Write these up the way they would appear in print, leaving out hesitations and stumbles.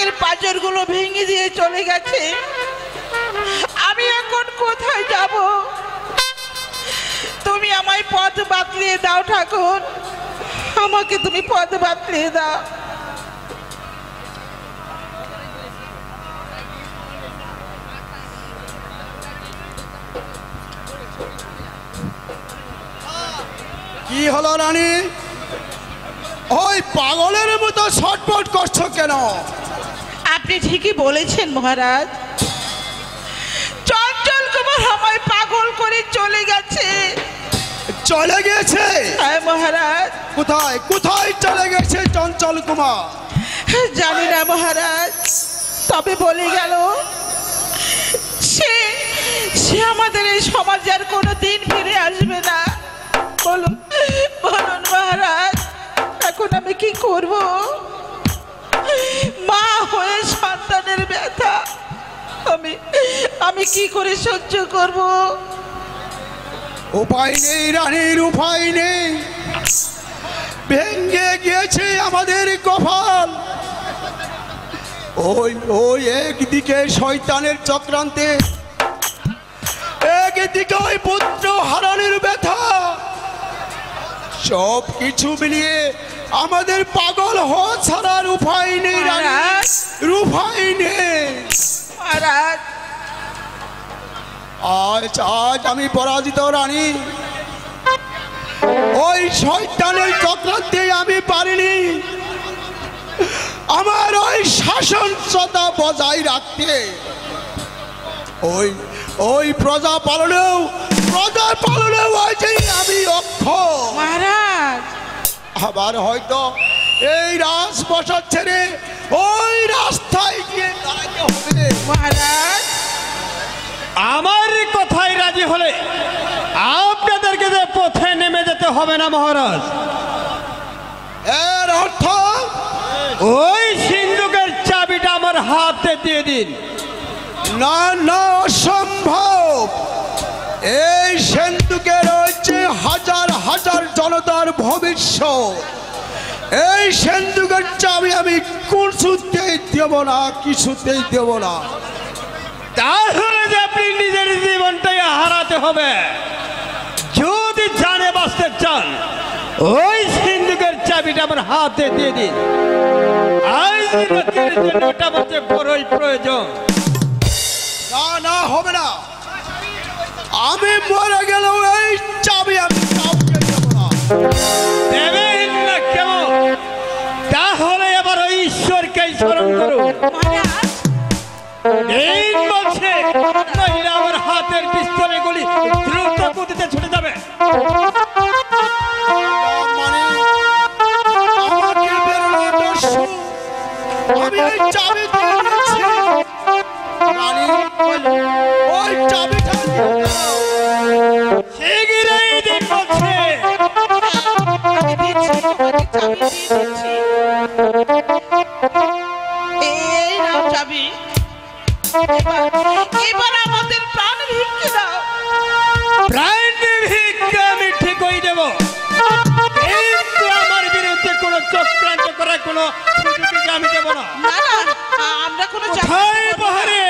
আমাদের পাঁজরগুলো ভেঙে দিয়ে চলে গেছে। আমি এখন কোথায় যাব? তুমি আমায় পথ বাতলিয়ে দাও ঠাকুর, আমাকে তুমি পথ বাতলিয়ে দাও। কি হলো রানী, ওই পাগলের মতো ছটফট করছো কেন? আপনি ঠিকই বলেছেন মহারাজ, চঞ্চল কুমার আমায় পাগল করে চলে গেছে। চলে গেছে? হ্যাঁ মহারাজ। কোথায় কোথায় চলে গেছে চঞ্চল কুমার? জানি না মহারাজ, তবে বলে গেল সে সে আমাদের এই সমাজে আর কোনো দিন ফিরে আসবে না। বলুন বলুন মহারাজ, এখন আমি কি করব? মা হয়ে সন্তানের ব্যথা আমি কি করে সহ্য করব? উপায় নেই রানীর, উপায় নেই। ভেঙে গিয়েছে আমাদের কপাল। ওই ওই একদিকে শয়তানের চক্রান্তে, একদিকে ওই পুত্র হারানোর ব্যথা, সব কিছু মিলিয়ে আমাদের পাগল হওয়া ছাড়ার উপায় নেই রানী, উপায় নেই। মহারাজ আজ আজ আমি পরাজিত রানী। ওই শয়তানের চক্রান্তে আমি পারিনি আমার ওই শাসন সত্তা বজায় রাখতে। ওই ওই প্রজা পালনেও ওই যে আমি অক্ষম মহারাজ। আবার হয়তো এই রাজপ্রাসাদ ছেড়ে ওই রাস্তায় গিয়ে দাঁড়াতে হবে। মহারাজ আমার কথায় রাজি হলে আপনাদেরকে যে পথে নেমে যেতে হবে না মহারাজ। এর অর্থ ওই সিন্ধুকের চাবিটা আমার হাতে দিয়ে দিন। না না, অসম্ভব। এই সিন্ধুকে রয়েছে হাজার হাজার জনতার ভবিষ্যৎ। এই সিন্ধুকের চাবি আমি কিছুতেই দেব না, কিছুতেই দেব না। তাহলে যে আপনি নিজের জীবনটাই হারাতে হবে। যদি জানে বাঁচতে চান, ওই সিন্ধুকের চাবিটা আমার হাতে দিয়ে দিন। আজ রাতের জন্য ওটা হচ্ছে বড়ই প্রয়োজন। না না, হবে না। আমি মরে গেলেও এই চাবি আমি কাউকে দেব না। দেবেন না কেমন? তাহলে আবার ওই ঈশ্বরকে স্মরণ করুন। এই বলছে নইলে আমার হাতের পিস্তলে গুলি দ্রুত গতিতে ছুটে যাবে। মানে আমাকে বেরোনো দস্যু, আমি এই চাবি দিয়ে দিয়েছি। রানী, ওই চাবিটা দিয়ে দাও। শিগগিরই দিন বলছে। আমি দিচ্ছি, তোমাকে চাবি দিয়ে দিচ্ছি। এই নাও চাবি। এবার আমাদের প্রাণ ভিক্ষে দাও। প্রাণ ভিক্ষা আমি ঠিকই দেব, কিন্তু আমার বিরুদ্ধে কোনো চক্রান্ত করার কোনো সুযোগ আমি দেব না। না না, আমরা কোনো কোথায় বাহারে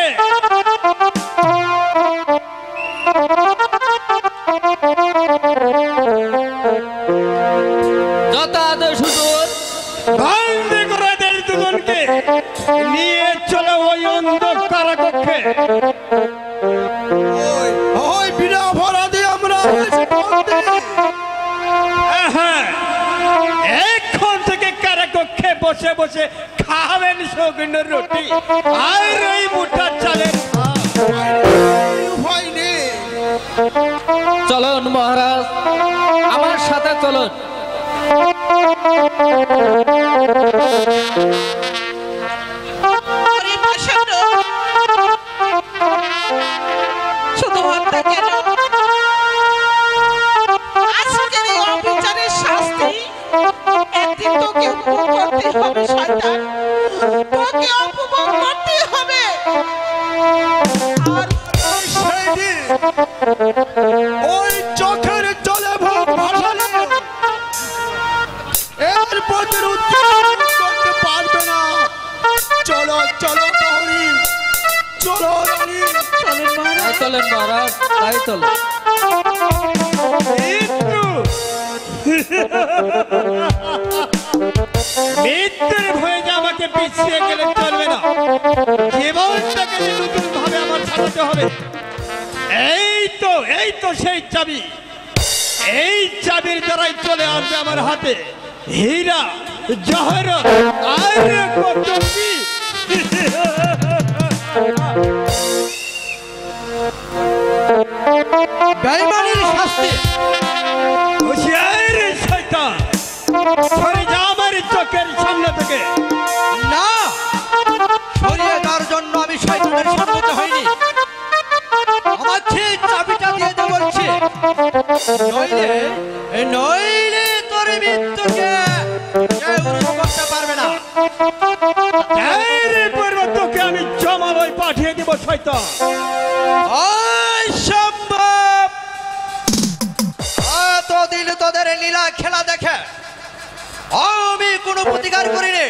বন্দি করে দেয় দুজনকে নিয়ে চলে ওই অন্ধকার কক্ষে। ওই ওই বিনা অপরাধে আমরা হ্যাঁ, এখন থেকে কারাকক্ষে বসে বসে খাবেন সৌগিনের রুটি আর ওই মুঠা চালের উপায় নেই। চলুন মহারাজ, আমার সাথে চলুন। শুধু হত্যা কেন, আজকের এই অবিচারের শাস্তি একদিন তোকে উপভোগ করতে হবে শয়তান, তোকে উপভোগ করতে হবে। আর সেই দিন ওই চোখের জলে ভোগ ভাসালে এর প্রতিরোধ করতে পারবে না। চলো চলো প্রহরী, চলো রানী। চলেন মহারাজ। তাই চলেন মহারাজ, তাই চলেন। মৃত্যুর ভয়ে যে আমাকে পিছিয়ে গেলে চলবে না, জীবনটাকে যে নতুন ভাবে আমার সাজাতে হবে। এই তো সেই চাবি। এই চাবির দ্বারাই চলে আসবে আমার হাতে হীরা, জহরত আর কত কি। বেঈমানির শাস্তি। হুঁশিয়ার শয়তান, সরে যা আমার চোখের সামনে থেকে। না, সরিয়ে দেওয়ার জন্য আমি শয়তানের সম্মুখে হইনি। আমার সেই চাবিটা দিয়ে দে বলছি, নইলে তোর মৃত্যুকে কেউ রোধ করতে পারবে না। এর পূর্বে তোকে আমি জমালয় পাঠিয়ে দিব শয়তান। অসম্ভব! এতদিন তোদের লীলা খেলা দেখে আমি কোনো প্রতিকার করিনি।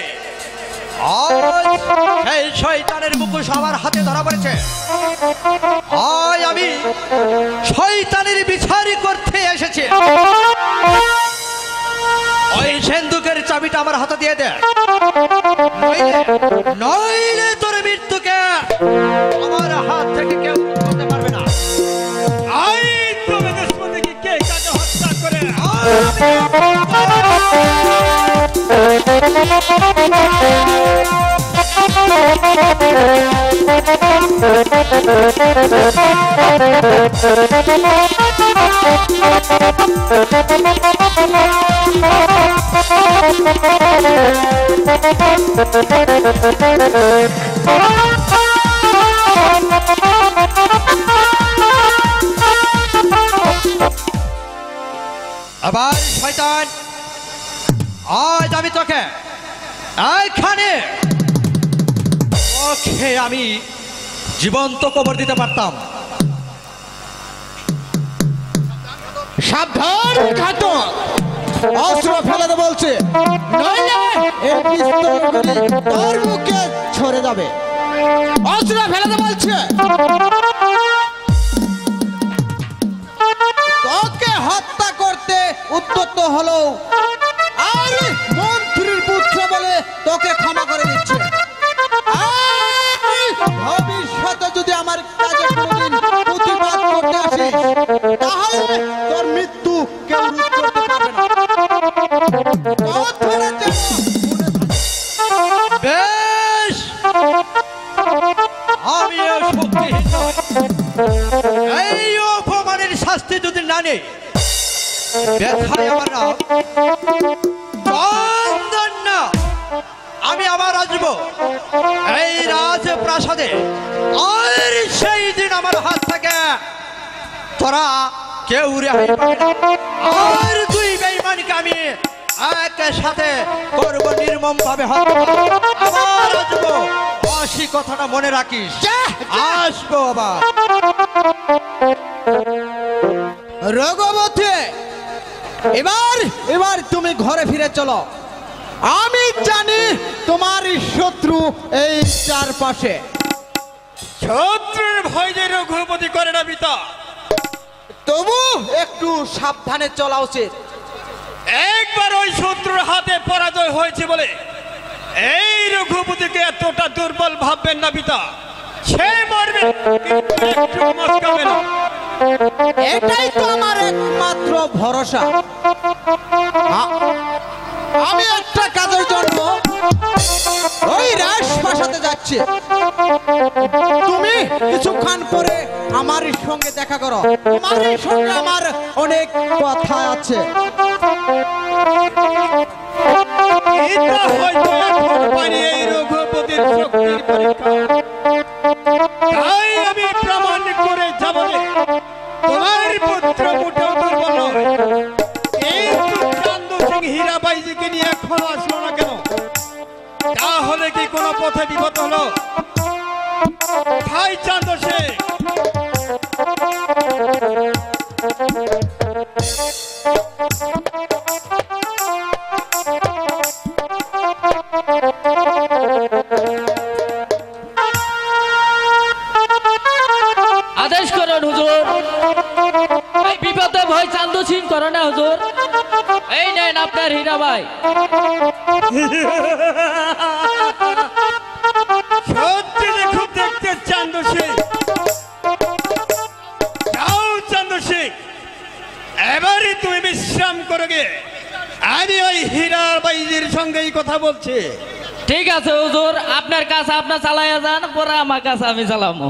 আজ সেই শয়তানের মুখোশ আমার হাতে ধরা পড়েছে। আজ আমি শয়তানের বিচারই করতে এসেছি। ওই সিন্ধুকের চাবিটা আমার হাতে দিয়ে দে, নইলে তোর মৃত্যুকে আমার হাত থেকে কেউ করতে পারবে না। আই তবে দুশ্মনকে কে কাজে হত্যা করে আবার শয়তান, আজ আমি তোকে এইখানে ওকে আমি জীবন্ত কবর দিতে পারতাম। সাবধান ঘাতক, অস্ত্র ফেলে দে বলছে, নইলে এই পিস্তলগুলি তোর মুখে ছড়ে যাবে। অস্ত্র ফেলে দে বলছে। তোকে হত্যা করতে উদ্যত হলো, আর মন্ত্রীর পুত্র বলে তোকে ক্ষমা করে দিচ্ছে। আর ভবিষ্যতে যদি আমার কাজে কোনোদিন প্রতিবাদ করতে আসিস, তাহলে তোর মৃত্যু কেউ রোধ করতে পারবে না। কথাটা যেন মনে থাকে। বেশ, আমিও শক্তিহীন নই। এই অপমানের শাস্তি যদি না নেই, ব্যথায় আমার নাম চন্দন না। আমি আবার আসবো এই রাজপ্রাসাদে, আর সেই দিন আমার হাত থেকে তোরা কেউ রেহাই পাবে না। আর দুই বেঈমানকে আমি একসাথে করবো নির্মম ভাবে হত্যা। আবার আসবো, অসি কথাটা মনে রাখিস। আসবো আবার। রঘুপতি, এবার তুমি ঘরে ফিরে চলো। আমি জানি তোমার শত্রু এই চারপাশে। শত্রুর ভয় যে রঘুপতি করে না পিতা, তবু একটু সাবধানে চলা উচিত। একবার ওই শত্রুর হাতে পরাজয় হয়েছে বলে এই রঘুপতিকে এতটা দুর্বল ভাববেন না পিতা। সে মরবে কিন্তু একটু মস্কাবে না। এটাই তো আমার একমাত্র ভরসা। আমি একটা কাজের জন্য ওই রাজপ্রাসাদে যাচ্ছি। তুমি কিছুক্ষণ পরে আমার সঙ্গে দেখা করো। তোমার সঙ্গে আমার অনেক কথা আছে। এটা হয়তো এখন পারি এই রঘুপতির শক্তির পরীক্ষা। তাই আমি প্রমাণ করে যাব যে তোমার পুত্র মোটেও দুর্বল নয়। কিন্তু চান্দু সিং হীরাবাইজিকে নিয়ে এখনো আসলো না কেন? তাহলে কি কোনো পথে বিপদ হলো? ভাই চান্দু সিং, করো না হুজুর। এই নেন আপনার হীরা ভাই। সত্যি যে খুব দেখতে চান্দু সিং। যাও চান্দু সিং, এবারে তুমি বিশ্রাম করো গে। আমি ওই হীরা বাইজির সঙ্গেই কথা বলছি। ঠিক আছে হুজুর, আপনার কাছে আপনার চালাইয়া যান, পরে আমার কাছে আমি চালামো।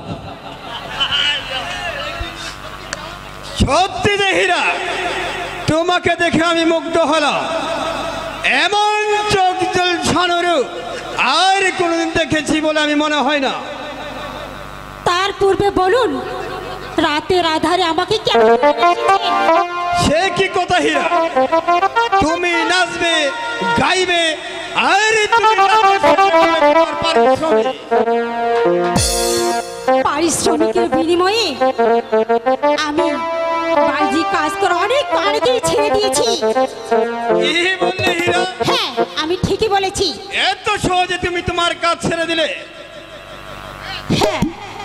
সত্যি যে হীরা, তোমাকে দেখে আমি মুগ্ধ হলাম। এমন চোখ ঝলসানো রূপ আর কোনোদিন দেখেছি বলে আমি মনে হয় না। তার পূর্বে বলুন, রাতের আধারে আমাকে কেন সে কি কথা হীরা, তুমি নাচবে গাইবে আর তুমি পারিশ্রমিকের বিনিময়ে আমি বাজি কাজ করে অনেকেই ছেড়ে দিয়েছি। কি বললে হীরা? হ্যাঁ, আমি ঠিকই বলেছি। এত সহজে তুমি তোমার কাজ ছেড়ে দিলে? হ্যাঁ,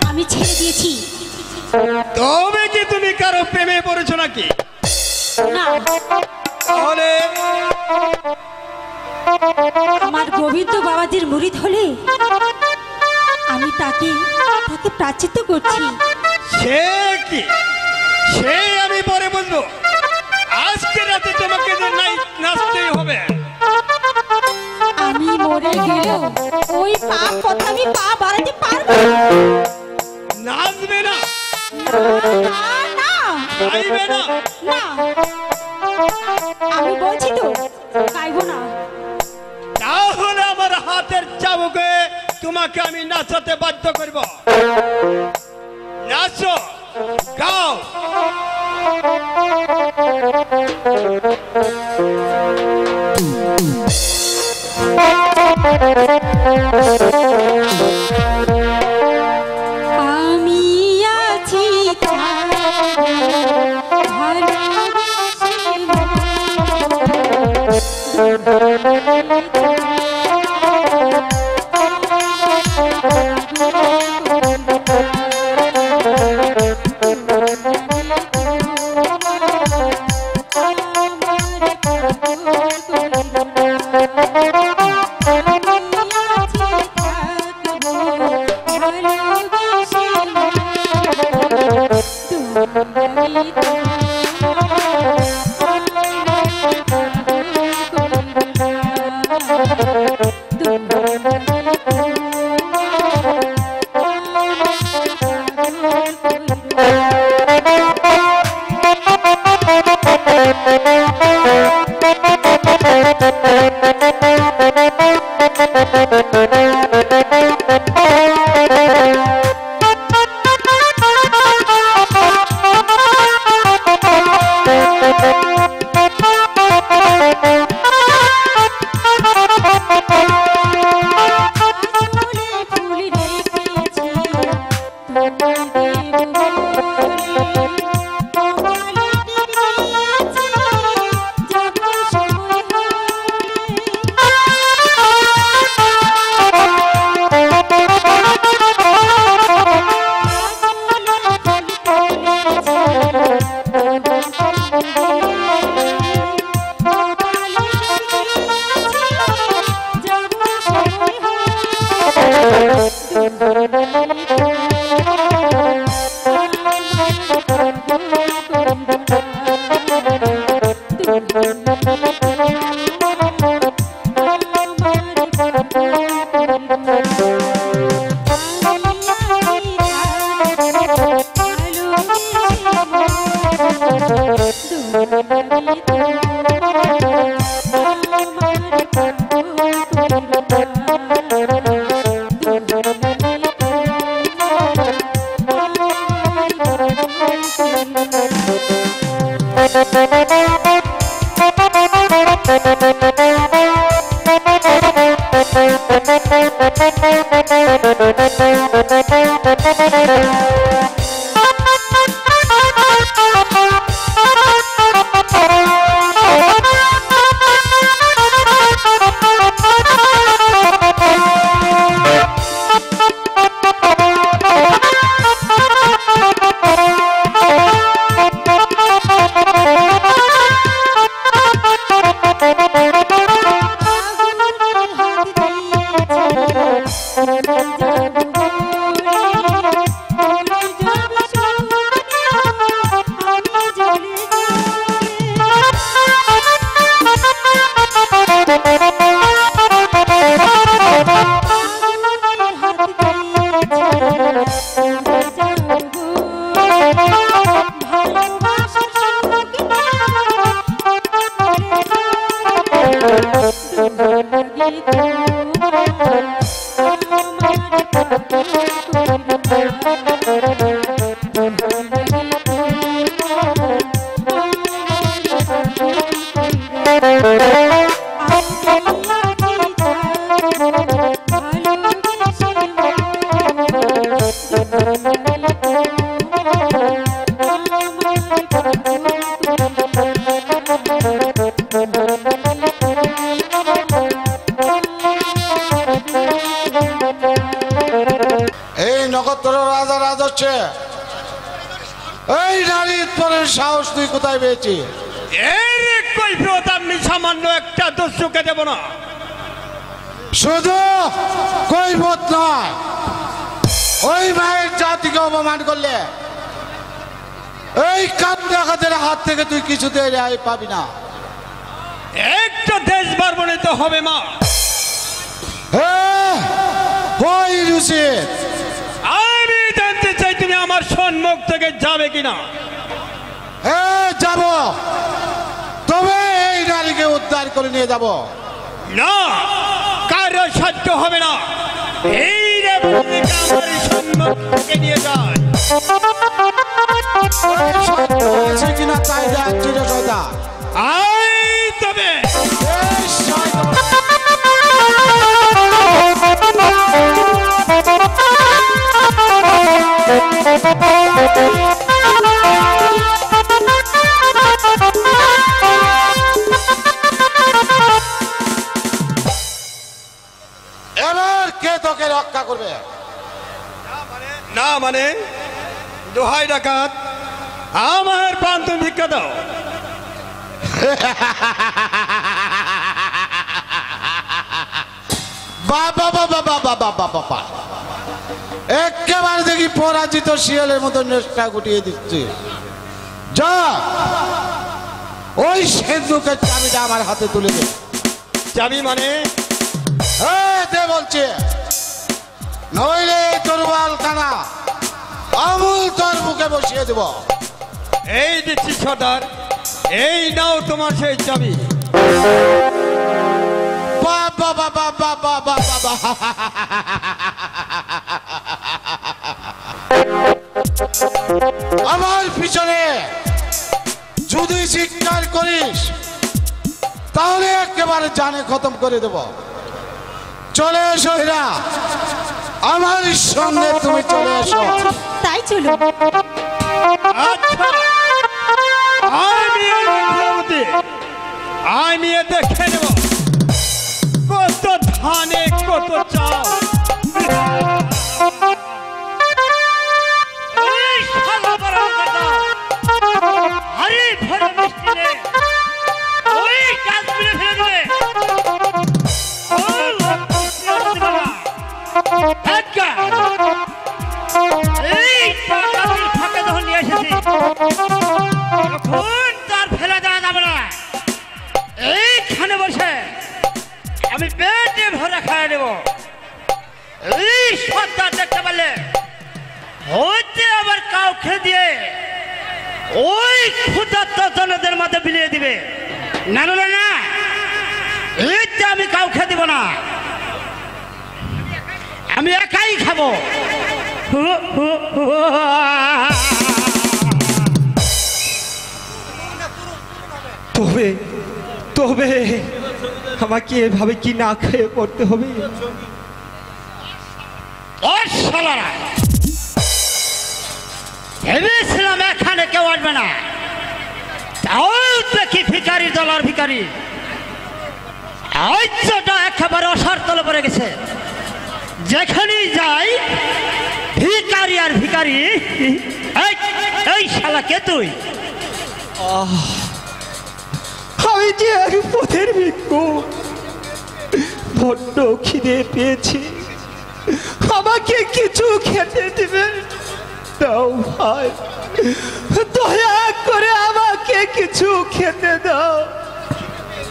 আমি ছেড়ে দিয়েছি। তবে কি তুমি কারো প্রেমে পড়েছো নাকি? না, তাহলে আমার গোবিন্দ বাবাজির মুরিদ হলে আমি তাকে প্রাচিত্য করছি। সে কি, সে আমি পরে বুঝবো। আজকে রাতে তোমাকে যে নাচতেই হবে। আমি মরে গেলেও ওই পাপ কথা আমি পা বাড়াতে পারবো নাচবে না, না, গাইবে না। না, আমি বলছি তো গাইবো না। তাহলে আমার হাতের চাবুকে তোমাকে আমি নাচাতে বাধ্য করব। নাচো, গাও। আমি আছি এই নক্ষত্র রাজা রাজচ্ছে এই নারীর পরের সাহস তুই কোথায় পেয়েছি? এর কৈফিয়ত আমি সামান্য একটা দস্যুকে দেব না। শুধু কৈফিয়ত নয়, ওই মায়ের জাতিকে অপমান করলে এই কামদাকাদের হাত থেকে তুই কিছুতে রেহাই পাবি না। একটা দেশ বর্বণিত হবে মা। ওই রুচিত আমি জানতে চাই তুমি আমার সম্মুখ থেকে যাবে কিনা। যাব, তবে এই নারীকে উদ্ধার করে নিয়ে যাব। না, কারো সহ্য হবে না। এই রে বন্দিকে আমার সম্মুখ থেকে নিয়ে যায়। কিনা তাই যাচ্ছি রে সদা। আই তবে এবার কে তোকে রক্ষা করবে? না মানে দোহাই ডাকাত, আমার প্রাণ তুমি ভিক্ষা দাও। বাবা বাবা বাবা বাবা বাবা, একেবারে দেখি পরাজিত শিয়ালের মতো নেশটা গুটিয়ে দিচ্ছে। যা, ওই সিন্ধুকের চাবিটা আমার হাতে তুলে দে। চাবি মানে? দে বলছে, নইলে তরবাল কানা আমুল তোর মুখে বসিয়ে দেব। এই দিচ্ছি সর্দার, এই নাও তোমার সেই চাবি। বাবা বাবা বাবা বাবা, আমার পিছনে যদি স্বীকার করিস তাহলে একেবারে জানে খতম করে দেব। চলে এসো হীরা, আমার সঙ্গে তুমি চলে এসো। তাই চলো। আচ্ছা, আমি দেখে নেব কত ধানে কত চাল। এইখানে বসে আমি পেটে ভরা খাই দেব। এই সর্দার দেখতে পারলে হইতে আবার কাউকে দিয়ে ওই ক্ষুধার্ত জনদের মাঝে বিলিয়ে দিবে। না না না, এইতে আমি কাউকে দিব না, আমি একাই খাবো। তবে তবে আমাকে এভাবে কি না খেয়ে পড়তে হবে? ভেবেছিলাম এখানে কেউ আসবে না, তাও দেখি ভিকারি দলার ভিকারি আইচটা একেবারে অসার তলে পড়ে গেছে। যেখানেই যাই ভিকারি আর ভিকারি। এই শালা কে তুই? আমি যে এক পথের ভিক্ষুক, বড্ড খিদে পেয়েছি, আমাকে কিছু খেতে দিবেন? দাও ভাই, দয়া করে আমাকে কিছু খেতে দাও।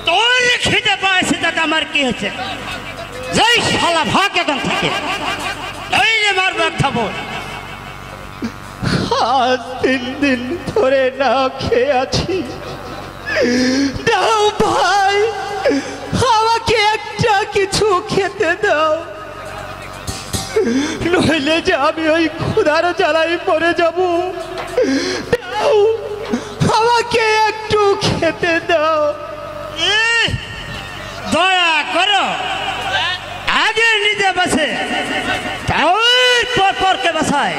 তোর খিদে পাইছে তাতে আমার কি হচ্ছে? যেই শালা ভাগ এখান থেকে, এই যে মারবো খাবো। আজ 3 দিন ধরে না খেয়ে আছি, দাও ভাই, আমাকে একটা কিছু নইলে যে আমি ওই ক্ষুধার জ্বালাই পড়ে যাব। দাও, আমাকে একটু খেতে দাও। দয়া করো, আগে নিজে বাসে পরকে বাসায়।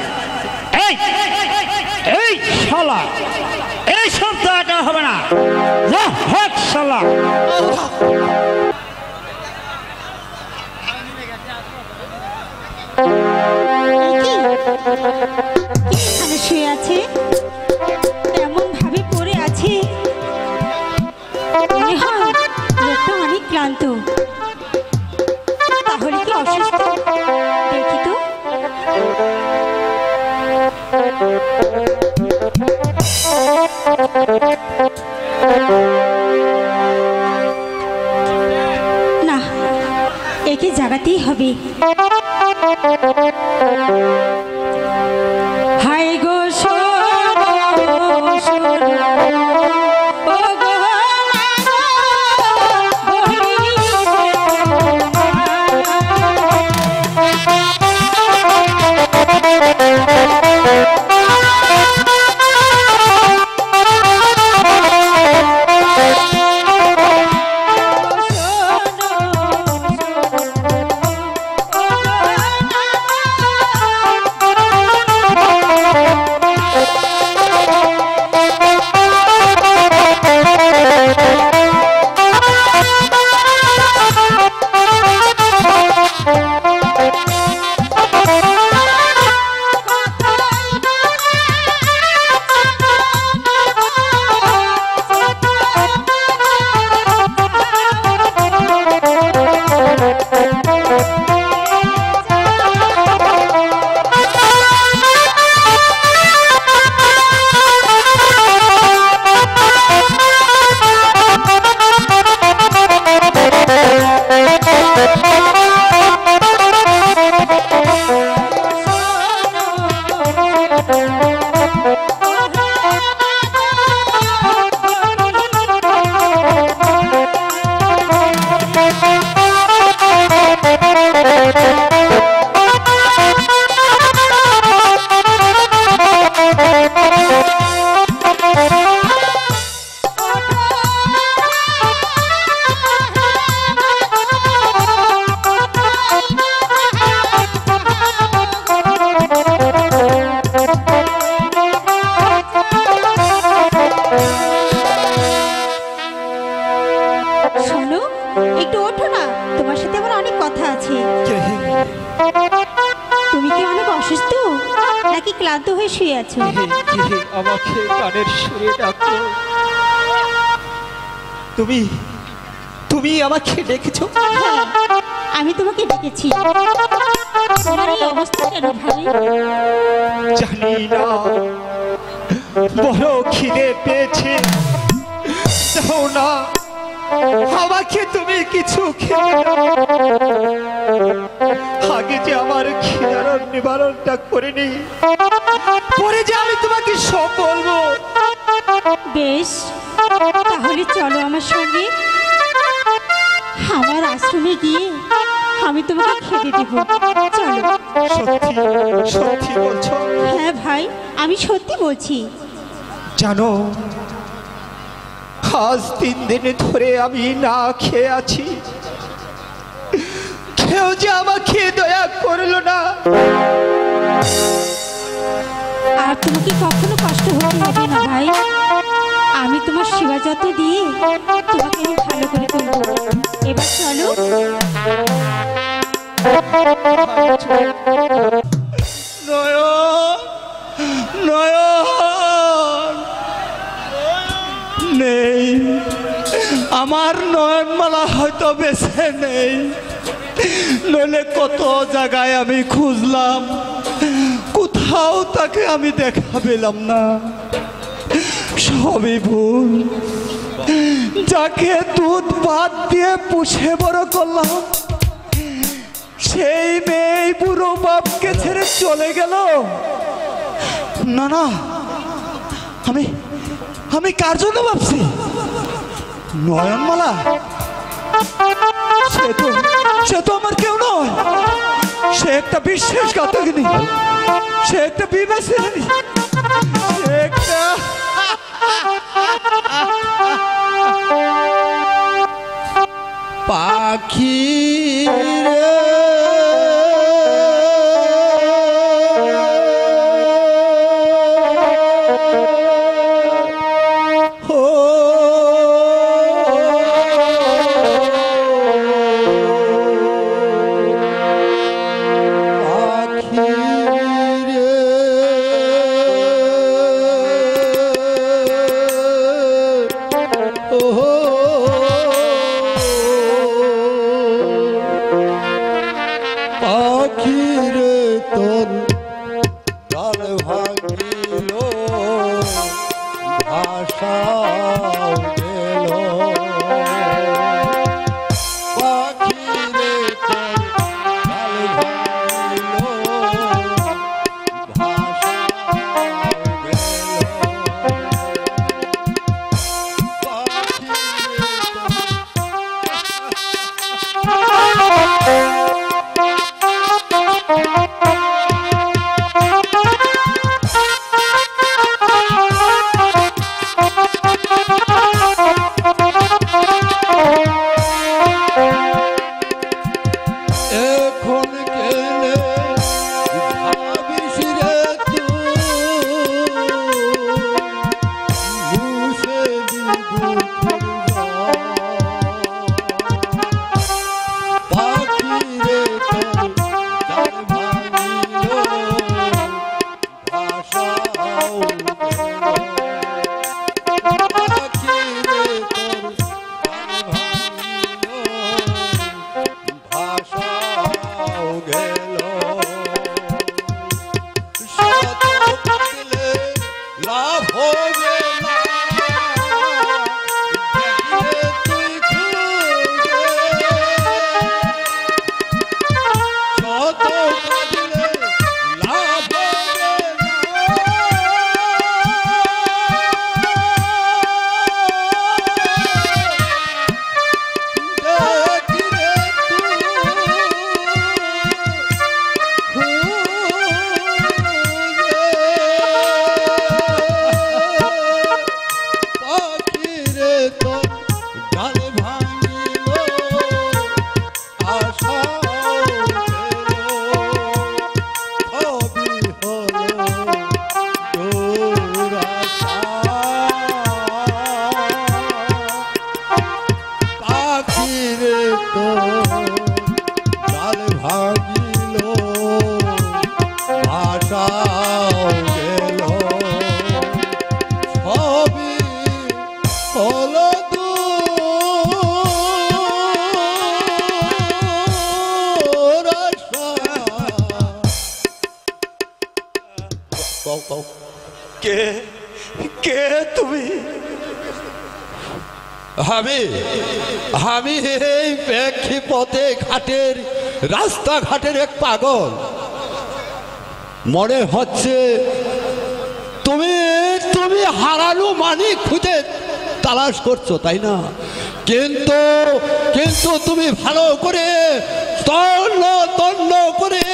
এই এই শালা, এই সব দয়াটা হবে না। যা হক শালা। এখানে শুয়ে আছে, এমন ভাবে পড়ে আছে, মনে হয় লোকটা অনেক ক্লান্ত। তাহলে কি অসুস্থ? দেখি তো। না, একে জাগাতেই হবে। হাই গো শোনো শোনো, ও গো নাকি ক্লান্ত হয়ে শুয়ে আছো? আমাকে গানের সুরে ডাকো। তুমি তুমি আমাকে ডেকেছো? হ্যাঁ, আমি তোমাকে ডেকেছি। তোমার এই অবস্থা কেন ভাই? জানি না, বড় খিদে পেয়েছে। দাও না, আমাকে তুমি কিছু খেয়ে দাও। আগে যে আমার খিদার নিবারণটা করে নেই, পরে যে আমি তোমাকে সব বলবো। বেশ, তাহলে চলো আমার সঙ্গে। আমার আশ্রমে গিয়ে আমি তোমাকে খেতে দেবো। চলো। সত্যি সত্যি বলছো? হ্যাঁ ভাই, আমি সত্যি বলছি। জানো, আজ 3 দিন ধরে আমি না খেয়ে আছি। কেউ যে আমাকে দয়া করলো না। আর তোমাকে কখনো কষ্ট হতে হবে না ভাই। আমি তোমার সেবা যত্ন দিয়ে তোমাকে আমি ভালো করে তুলবো। এবার চলো। নয়ন, নয়ন নেই, আমার নয়নমালা হয়তো বেঁচে নেই। নইলে কত জায়গায় আমি খুঁজলাম, কোথাও তাকে আমি দেখা পেলাম না। সবই ভুল। যাকে দুধ ভাত দিয়ে পুষে বড় করলাম, সেই মেয়ে বুড়ো বাপকে ছেড়ে চলে গেল। না না, আমি আমি কার জন্য ভাবছি? নয়নমালা, সে তো আমার কেউ নয়। সে একটা বিশ্বাসঘাতকিনী, সে একটা বিবেচিনী, সে একটা পাখি পাখিরে তোর ডাল ভাঙিল ভাষা গেল পাখিরে তোর ডাল ভাঙিল ভাষা গেল এখন গেলে ভাবিস রে তুই মুছে পাখি রে তোর ডাল ভাঙিল ভাষাও পাখি রে তোর ডাল ভাঙিল ভাষাও গেল শত কাটলে লাভ হবে না দেখলে তুই খুঁজে শত কাটলে লাভ হবে না দেখলে পাখিরে তো ডাল ভাঙিল আশা হবি হলো দুরাশা পাখিরে তো ডাল ভাঙিল ভাষাও গেল সবই হলো দুরাশা কে কে তুমি? আমি আমি এই প্রেক্ষিপথে ঘাটের রাস্তাঘাটের এক পাগল মনে হচ্ছে তুমি তুমি হারানো মানিক খুঁজে তালাশ করছো তাই না কিন্তু কিন্তু তুমি ভালো করে তন্ন তন্ন করে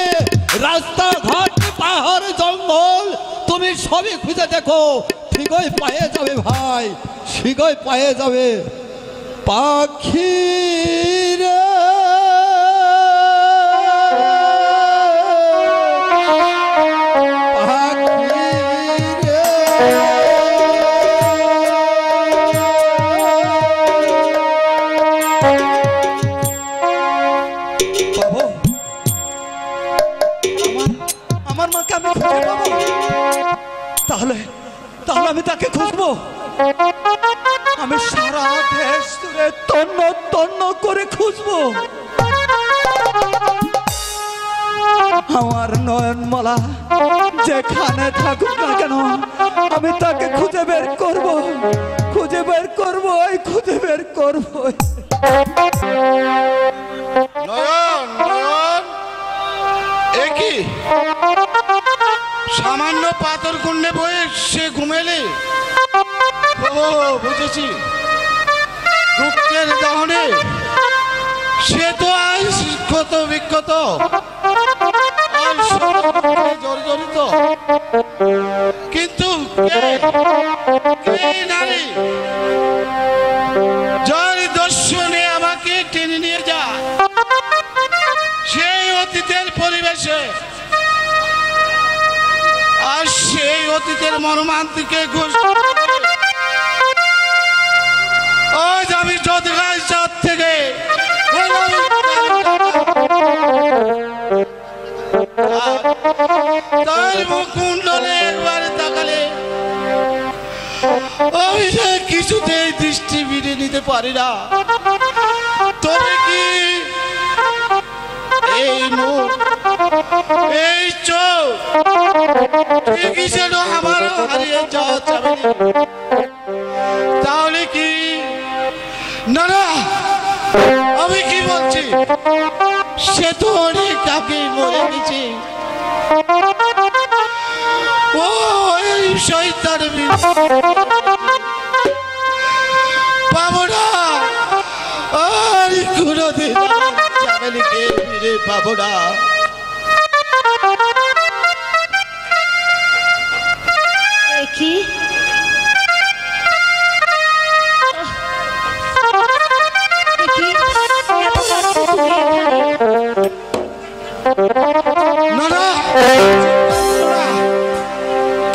রাস্তাঘাট পাহাড় জঙ্গল তুমি সবই খুঁজে দেখো ঠিকই পায়ে যাবে ভাই ঠিকই পায়ে যাবে পাখি রে বাবু, আমার মাকে আমি খুঁজে পাবো? তাহলে তাহলে আমি তাকে খুঁজবো। আমি সারা দেশ জুড়ে তন্ন তন্ন করে খুঁজবো। আমার নয়নমালা যেখানে থাকুক না কেন আমি তাকে খুঁজে বের করব, খুঁজে বের করব, খুঁজে বের করব। নয়ন নয়ন একই সামান্য পাথর কুণ্ডে বয়ে সে ঘুমেলে ও বুঝেছি দুঃখের দহনে সে তো আজ ক্ষত বিক্ষত জড়িত, কিন্তু কে নারী যার দর্শনে আমাকে টেনে নিয়ে যায় সেই অতীতের পরিবেশে, আর সেই অতীতের মর্মান্তিকে আজ আমি যতগায় চাঁদ থেকে তার মুকুণ্ডলে একবারে তাকালে আমি কিছুতেই দৃষ্টি ফিরে নিতে পারি না। তবে কি এই মুখ, এই চোখ ঠিকই যেন আমার হারিয়ে যাওয়া যাবে, তাহলে কি না না আমি কি বলছি, সে তো অনেক আগে মরে গেছে। ও এই শয়তান পাবো না, আর কোনোদিন চামেলিকে ফিরে পাবো না। কি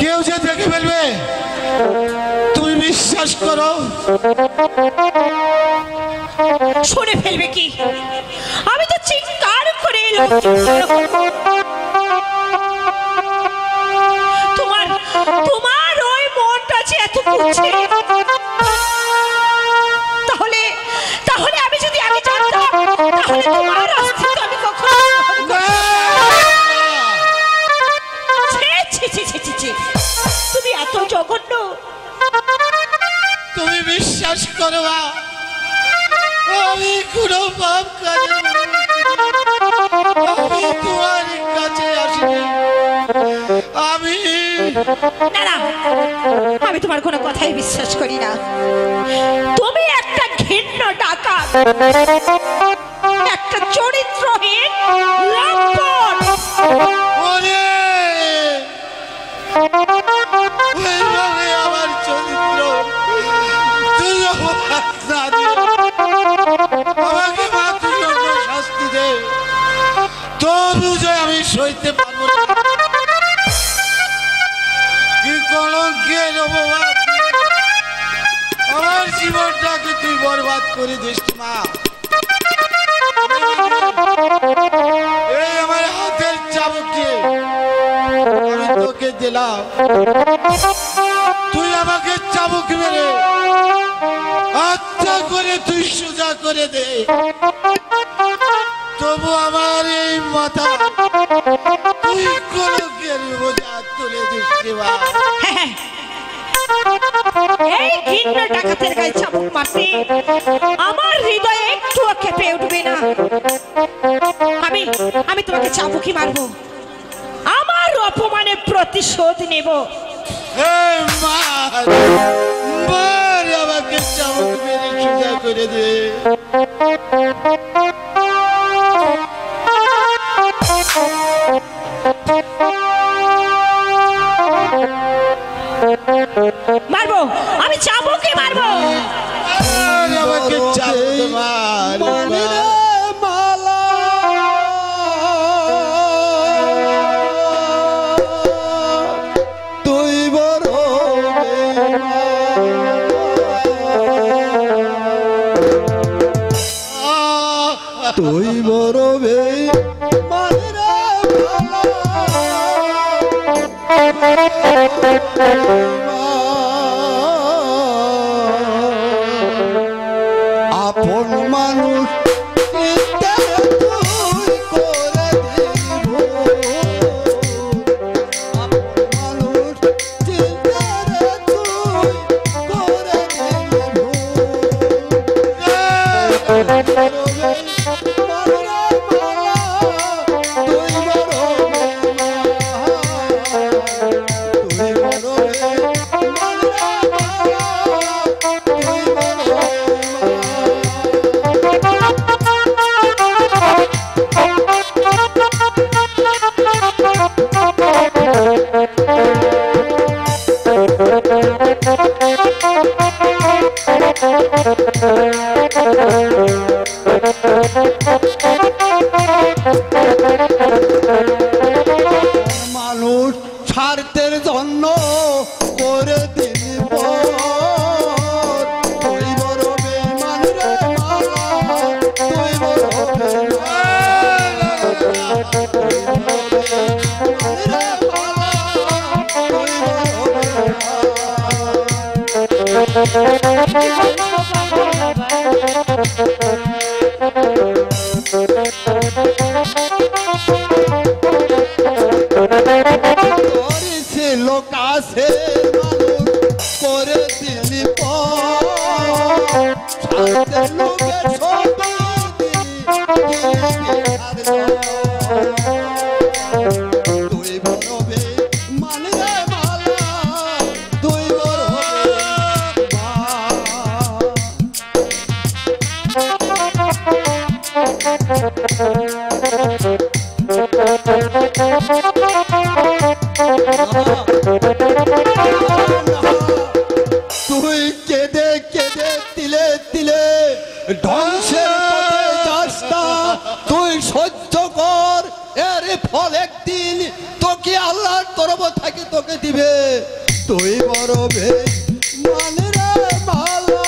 কেউ যে দেখে ফেলবে, তুমি বিশ্বাস করো। শুনে ফেলবে কি? আমি তো চিৎকার করে তোমার তোমার ওই মনটা যে এত বুঝে, তাহলে তাহলে আমি যদি আমি জানতাম, তাহলে তোমার অস্তিত্ব আমি কখনো তুমি এত জঘন্য। তুমি বিশ্বাস করো না, আমি কোনো পাপ কাজে আমি তোমার কাছে আসিনি। আমি না না, আমি তোমার কোনো কথাই বিশ্বাস করি না। তুমি একটা ঘৃণ্য ডাকাত, একটা চরিত্রহীন লম্পট। আমার চরিত্র তুই আমাকে মাত্র শাস্তি দে, তবু যে আমি সইতে পারবো না। কি কলঙ্কের অপবাদ, আমার জীবনটাকে তুই বরবাদ করে দিস মা। এই আমার হাতের চাবুক দিয়ে আমি তোকে দিলাম, তুই আমাকে চাবুক মেরে হত্যা করে তুই সোজা করে দে, তবু আমার এই মাথা তুই কলঙ্কের বোঝা তুলে দিস মা। এই ঘৃণ্য ডাকাতের গায়ে চাবুক মারতে আমার হৃদয়ে একটুও কেঁপে উঠবে না। আমি আমি তোমাকে চাবুকই মারবো, আমার অপমানের প্রতিশোধ নেব। মার আমাকে চাবুক মেরে সোজা করে দে। মারবো, আমি চাবুকই মারবো। আমাকে চাবুক মার। তুই বড় আপন মানুষ তুই বড় মানুষ স্বার্থের জন্য করে দিলি পর। তুই বড় বেঈমান রে মালা, তুই বড় বেঈমান। তুই বড় বেঈমান রে মালা, তুই বড় ছিল কাছে মানুষ করে দিলি পর। স্বার্থের লোকে ছবি তুই বড় বেঈমান রে মালা, তুই বড় তুই কেঁদে কেঁদে তিলে তিলে ধ্বংসের পথে যাস না। তুই সহ্য কর, এর ফল একদিন তোকে আল্লাহর তরফ থেকে তোকে দিবে। তুই বড় বেঈমান রে মালা।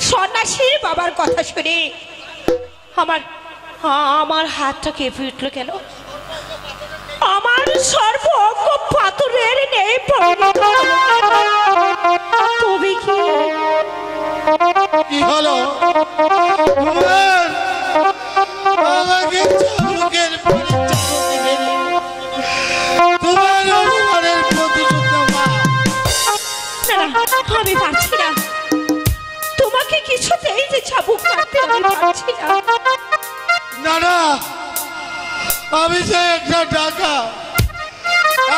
সন্ন্যাসীর বাবার কথা শুনে আমার হাতটা কেঁপে উঠলো কেন? আমার সর্ব অঙ্গ পাথরের নেই পরিণত হলো। তবে কি হলো? আমাকে চাবুকের পরে চাবুক দিবে। তোমার অপমানের প্রতিশোধ নেওয়া। আমি পারছি না, তোমাকে কিছুতেই যে চাবুক মারতে আমি পারছি না। না না, আমি যে একটা টাকা,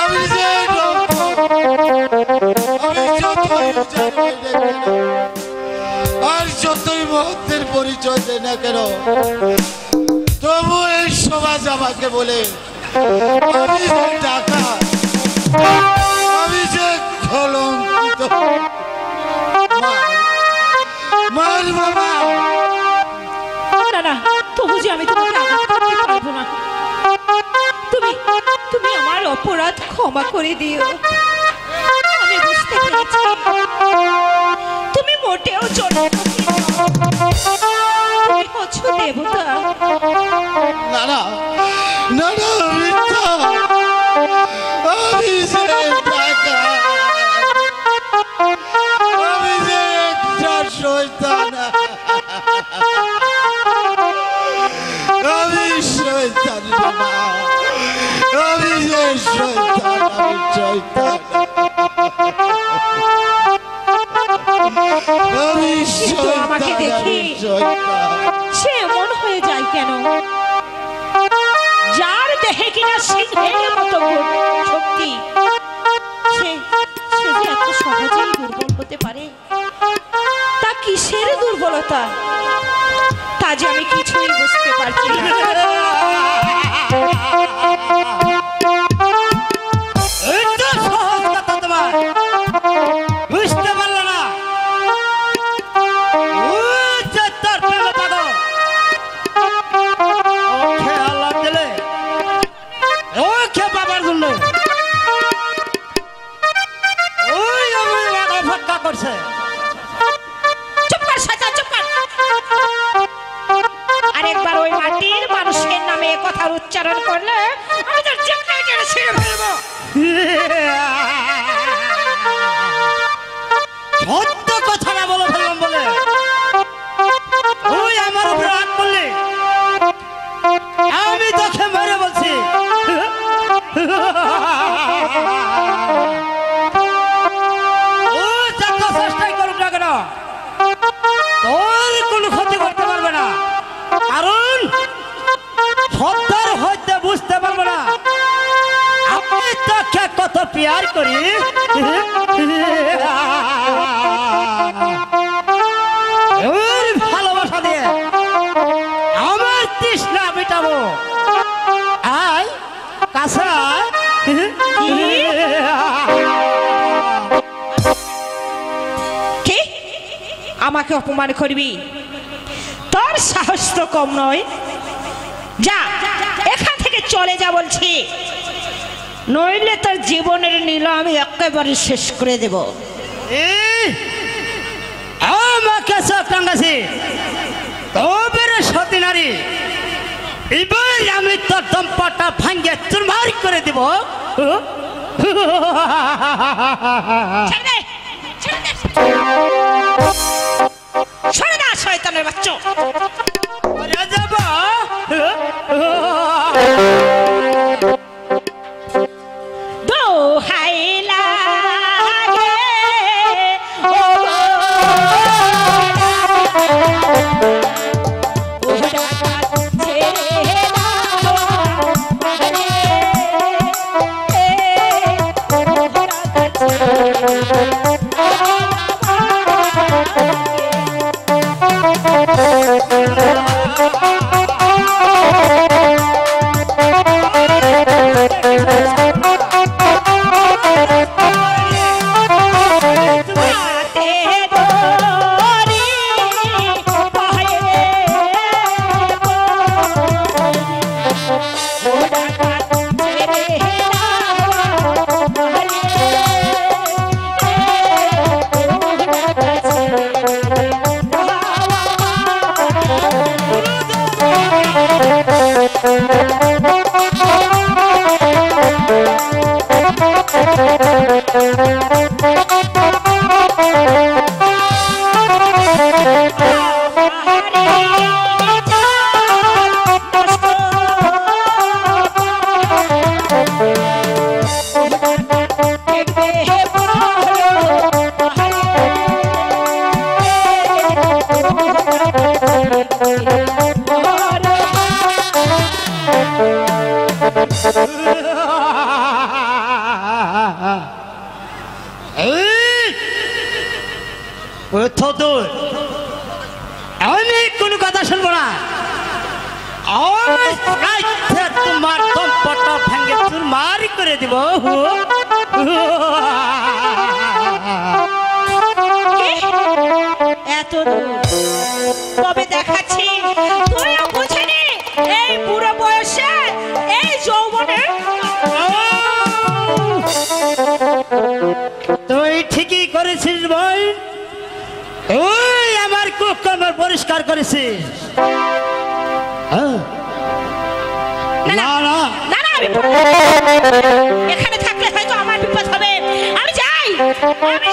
আমি যে আমি যতই জানি না কেন, আর যতই মহত্বের পরিচয় দেয় না কেন, তবু এই সমাজ আমাকে বলে আমি যে টাকা, আমি যে কলঙ্কিত। মার বাবা। না না, তবু যে আমি তোমাকে আঘাত করতে পারবো না। তুমি আমার অপরাধ ক্ষমা করে দিও। আমি বুঝতে পেরেছি তুমি মোটেও জনমুখী নও। তুমি হচ্ছ দেবতা। না না না না, মিথ্যা। আমি যে টাকা, আমি যে একটা শয়তান, আমি শয়তান বাবা, আমি যে শয়তান, আমি শয়তান, আমি কিন্তু আমাকে শয়তান, দেখি আমি শয়তান। সে এমন হয়ে যায় কেন? যার দেহে কিনা সিংহের মতো শক্তি, সে যে এত সহজেই দুর্বল হতে পারে। তা কিসের দুর্বলতা, তা যে আমি কিছুই বুঝতে পারছি না। এটা সহজ কথা তোমার বুঝতে পারলে না? ও যে তার প্রেমে পাগল, ওকে আল্লাহ দিলে, ওকে বাবার জন্য ওই আমি অপেক্ষা করছে। চুপ কর শয়তান, চুপ কর। আরেকবার ওই মাটির মানুষের নামে এ কথার উচ্চারণ করলে আমি তোর জীবনটা কেড়ে ছিঁড়ে ফেলবো। সত্য কথা না বলে ফেললাম বলে ওই আমার উপরে রাগ করলে আমি তোকে মেরে বলছি। ও যত চেষ্টাই করুক না কেন, তোর কোনো ক্ষতি করতে পারবে না। কারণ সত্তর হইতে বুঝতে পারবে না আমি তোকে কত প্যার করি। ওর ভালোবাসা দিয়ে আমার তৃষ্ণা মেটাবো। আয় কাছে আয়। আমাকে অপমান করবি? তোর সাহস তো কম নয়। যা এখান থেকে চলে যা বলছি, নইলে তোর জীবনের নিলাম একেবারে শেষ করে দেব। আমাকে সঙ্গাছি তবে সতী নারী, এবার আমি তোর দম্পটা ভাঙ্গে চুরমার করে দেব। সরে দা শয়তানের বাচ্চা। দোহাই লাগে ও আমি কোনো কথা শুনবো না। তোমার দম্পটা ভেঙে চুরমার করে দিব। এত তবে দেখাচ্ছি, তুইও বুঝিনি এই বুড়ো বয়সে এই যৌবনে। তুই ঠিকই করেছিস ভাই, ওই আমার কুকর্ম পরিষ্কার করেছিস। না না না আমি এখানে থাকলে হয়তো আমার বিপদ হবে। আমি যাই, আমি